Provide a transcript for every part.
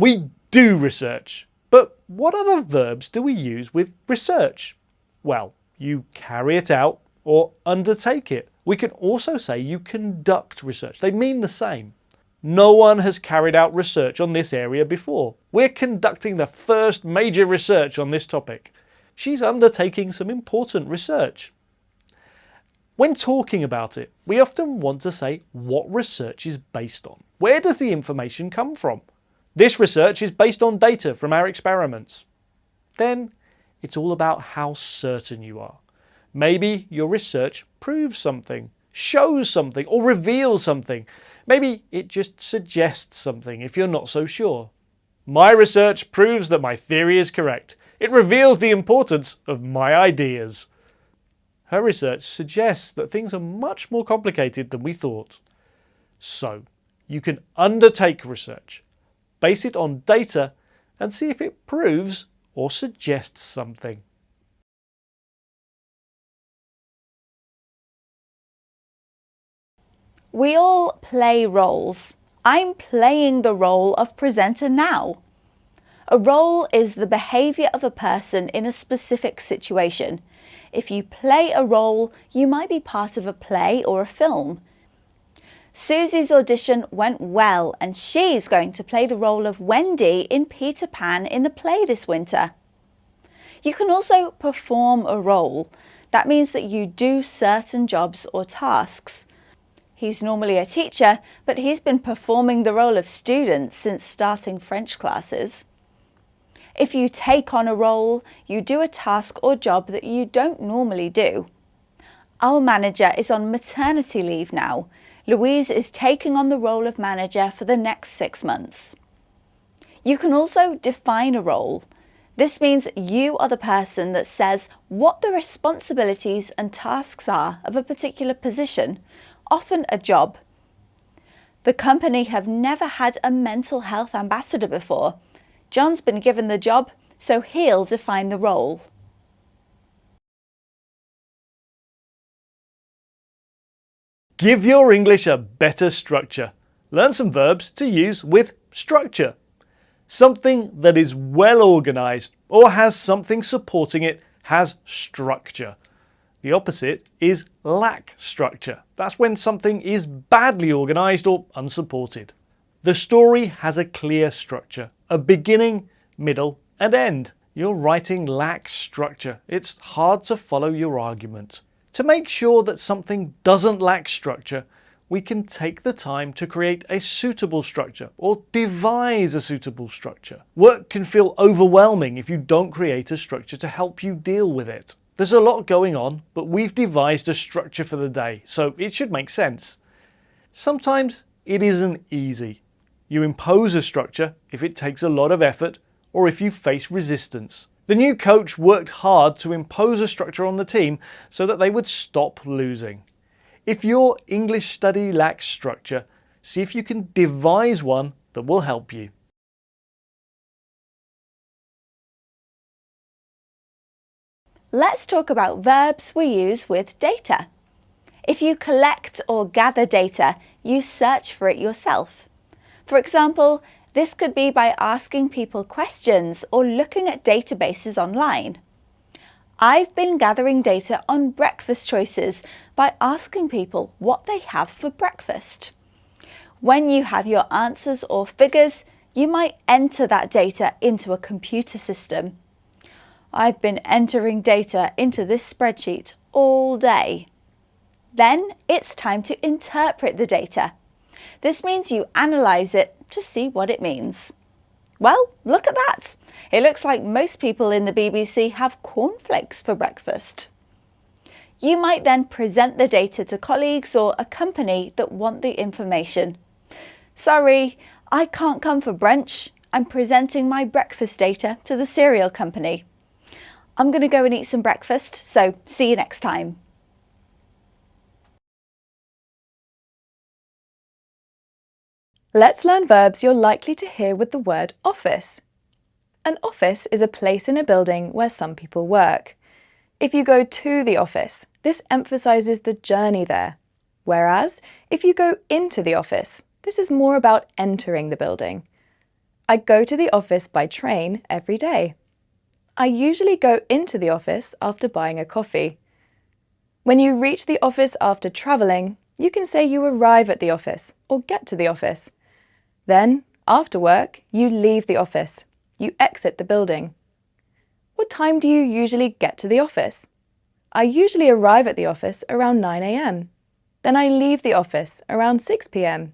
We do research, but what other verbs do we use with research? Well, you carry it out or undertake it. We can also say you conduct research. They mean the same. No one has carried out research on this area before. We're conducting the first major research on this topic. She's undertaking some important research. When talking about it, we often want to say what research is based on. Where does the information come from? This research is based on data from our experiments. Then it's all about how certain you are. Maybe your research proves something, shows something, or reveals something. Maybe it just suggests something if you're not so sure. My research proves that my theory is correct. It reveals the importance of my ideas. Her research suggests that things are much more complicated than we thought. So, you can undertake research, base it on data, and see if it proves or suggests something. We all play roles. I'm playing the role of presenter now. A role is the behaviour of a person in a specific situation. If you play a role, you might be part of a play or a film. Susie's audition went well and she's going to play the role of Wendy in Peter Pan in the play this winter. You can also perform a role. That means that you do certain jobs or tasks. He's normally a teacher, but he's been performing the role of student since starting French classes. If you take on a role, you do a task or job that you don't normally do. Our manager is on maternity leave now. Louise is taking on the role of manager for the next 6 months. You can also define a role. This means you are the person that says what the responsibilities and tasks are of a particular position, often a job. The company have never had a mental health ambassador before. John's been given the job, so he'll define the role. Give your English a better structure. Learn some verbs to use with structure. Something that is well organised or has something supporting it has structure. The opposite is lack structure. That's when something is badly organised or unsupported. The story has a clear structure, a beginning, middle and end. Your writing lacks structure. It's hard to follow your argument. To make sure that something doesn't lack structure, we can take the time to create a suitable structure or devise a suitable structure. Work can feel overwhelming if you don't create a structure to help you deal with it. There's a lot going on, but we've devised a structure for the day, so it should make sense. Sometimes it isn't easy. You impose a structure if it takes a lot of effort or if you face resistance. The new coach worked hard to impose a structure on the team so that they would stop losing. If your English study lacks structure, see if you can devise one that will help you. Let's talk about verbs we use with data. If you collect or gather data, you search for it yourself. For example, this could be by asking people questions or looking at databases online. I've been gathering data on breakfast choices by asking people what they have for breakfast. When you have your answers or figures, you might enter that data into a computer system. I've been entering data into this spreadsheet all day. Then it's time to interpret the data. This means you analyse it to see what it means. Well, look at that. It looks like most people in the BBC have cornflakes for breakfast. You might then present the data to colleagues or a company that want the information. Sorry, I can't come for brunch. I'm presenting my breakfast data to the cereal company. I'm going to go and eat some breakfast, so see you next time. Let's learn verbs you're likely to hear with the word office. An office is a place in a building where some people work. If you go to the office, this emphasises the journey there. Whereas, if you go into the office, this is more about entering the building. I go to the office by train every day. I usually go into the office after buying a coffee. When you reach the office after travelling, you can say you arrive at the office or get to the office. Then, after work, you leave the office. You exit the building. What time do you usually get to the office? I usually arrive at the office around 9 a.m. Then I leave the office around 6 p.m.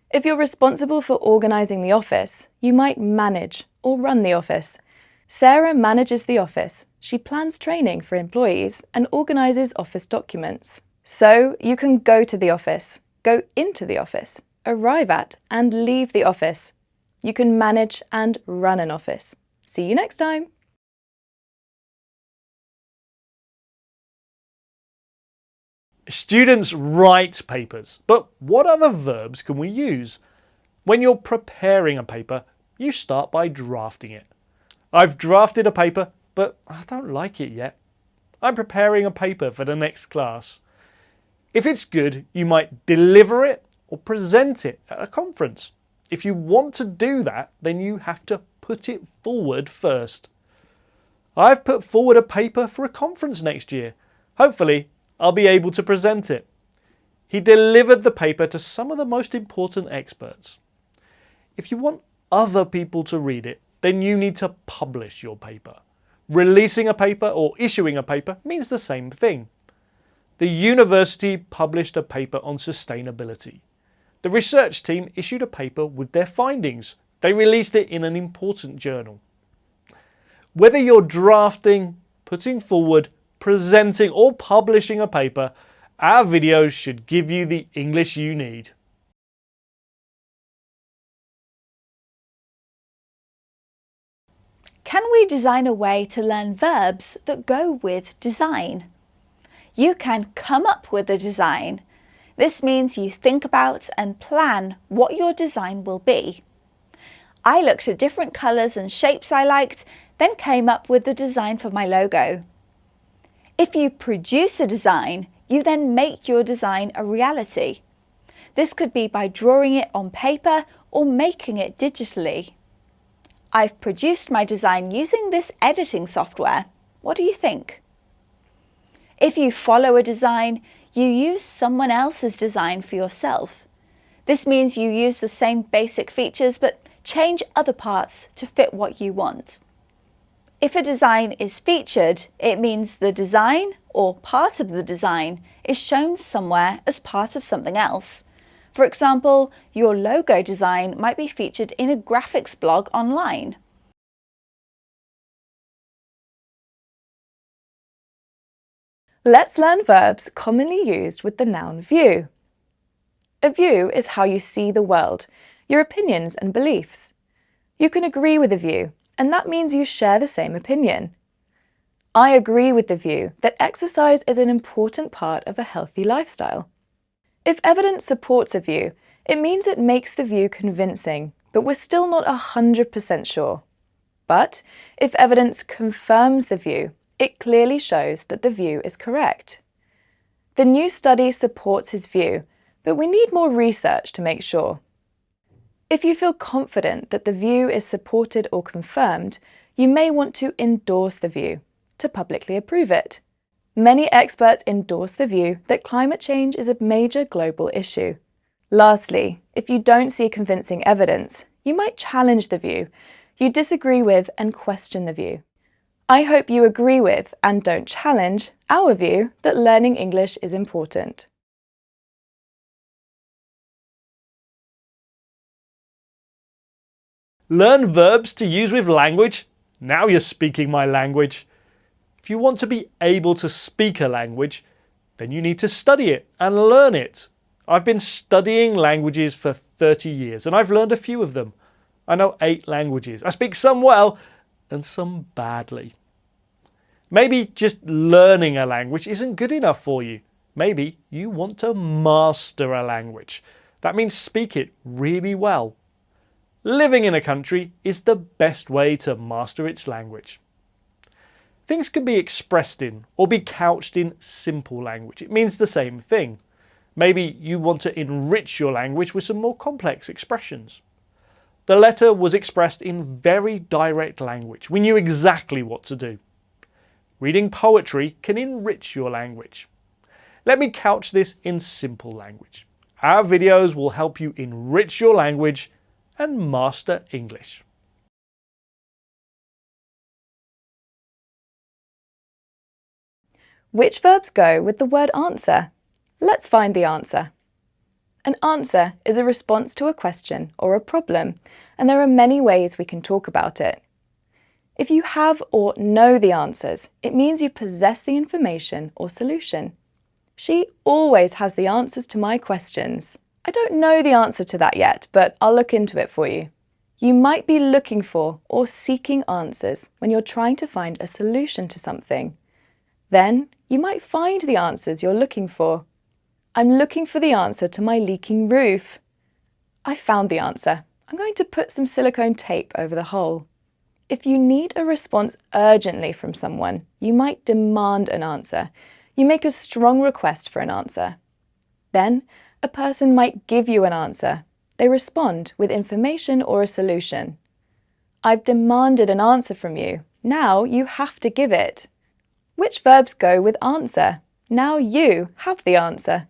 If you're responsible for organising the office, you might manage or run the office. Sarah manages the office. She plans training for employees and organises office documents. So you can go to the office, go into the office, arrive at and leave the office. You can manage and run an office. See you next time! Students write papers, but what other verbs can we use? When you're preparing a paper, you start by drafting it. I've drafted a paper, but I don't like it yet. I'm preparing a paper for the next class. If it's good, you might deliver it or present it at a conference. If you want to do that, then you have to put it forward first. I've put forward a paper for a conference next year. Hopefully, I'll be able to present it. He delivered the paper to some of the most important experts. If you want other people to read it, then you need to publish your paper. Releasing a paper or issuing a paper means the same thing. The university published a paper on sustainability. The research team issued a paper with their findings. They released it in an important journal. Whether you're drafting, putting forward, presenting or publishing a paper, our videos should give you the English you need. Can we design a way to learn verbs that go with design? You can come up with a design. This means you think about and plan what your design will be. I looked at different colours and shapes I liked, then came up with the design for my logo. If you produce a design, you then make your design a reality. This could be by drawing it on paper or making it digitally. I've produced my design using this editing software. What do you think? If you follow a design, you use someone else's design for yourself. This means you use the same basic features but change other parts to fit what you want. If a design is featured, it means the design or part of the design is shown somewhere as part of something else. For example, your logo design might be featured in a graphics blog online. Let's learn verbs commonly used with the noun view. A view is how you see the world, your opinions and beliefs. You can agree with a view, and that means you share the same opinion. I agree with the view that exercise is an important part of a healthy lifestyle. If evidence supports a view, it means it makes the view convincing, but we're still not 100% sure. But if evidence confirms the view, it clearly shows that the view is correct. The new study supports his view, but we need more research to make sure. If you feel confident that the view is supported or confirmed, you may want to endorse the view, to publicly approve it. Many experts endorse the view that climate change is a major global issue. Lastly, if you don't see convincing evidence, you might challenge the view. You disagree with and question the view. I hope you agree with and don't challenge our view that learning English is important. Learn verbs to use with language. Now you're speaking my language. If you want to be able to speak a language, then you need to study it and learn it. I've been studying languages for 30 years and I've learned a few of them. I know 8 languages. I speak some well and some badly. Maybe just learning a language isn't good enough for you. Maybe you want to master a language. That means speak it really well. Living in a country is the best way to master its language. Things can be expressed in or be couched in simple language. It means the same thing. Maybe you want to enrich your language with some more complex expressions. The letter was expressed in very direct language. We knew exactly what to do. Reading poetry can enrich your language. Let me couch this in simple language. Our videos will help you enrich your language and master English. Which verbs go with the word answer? Let's find the answer. An answer is a response to a question or a problem, and there are many ways we can talk about it. If you have or know the answers, it means you possess the information or solution. She always has the answers to my questions. I don't know the answer to that yet, but I'll look into it for you. You might be looking for or seeking answers when you're trying to find a solution to something. Then you might find the answers you're looking for. I'm looking for the answer to my leaking roof. I found the answer. I'm going to put some silicone tape over the hole. If you need a response urgently from someone, you might demand an answer. You make a strong request for an answer. Then, a person might give you an answer. They respond with information or a solution. I've demanded an answer from you. Now you have to give it. Which verbs go with answer? Now you have the answer.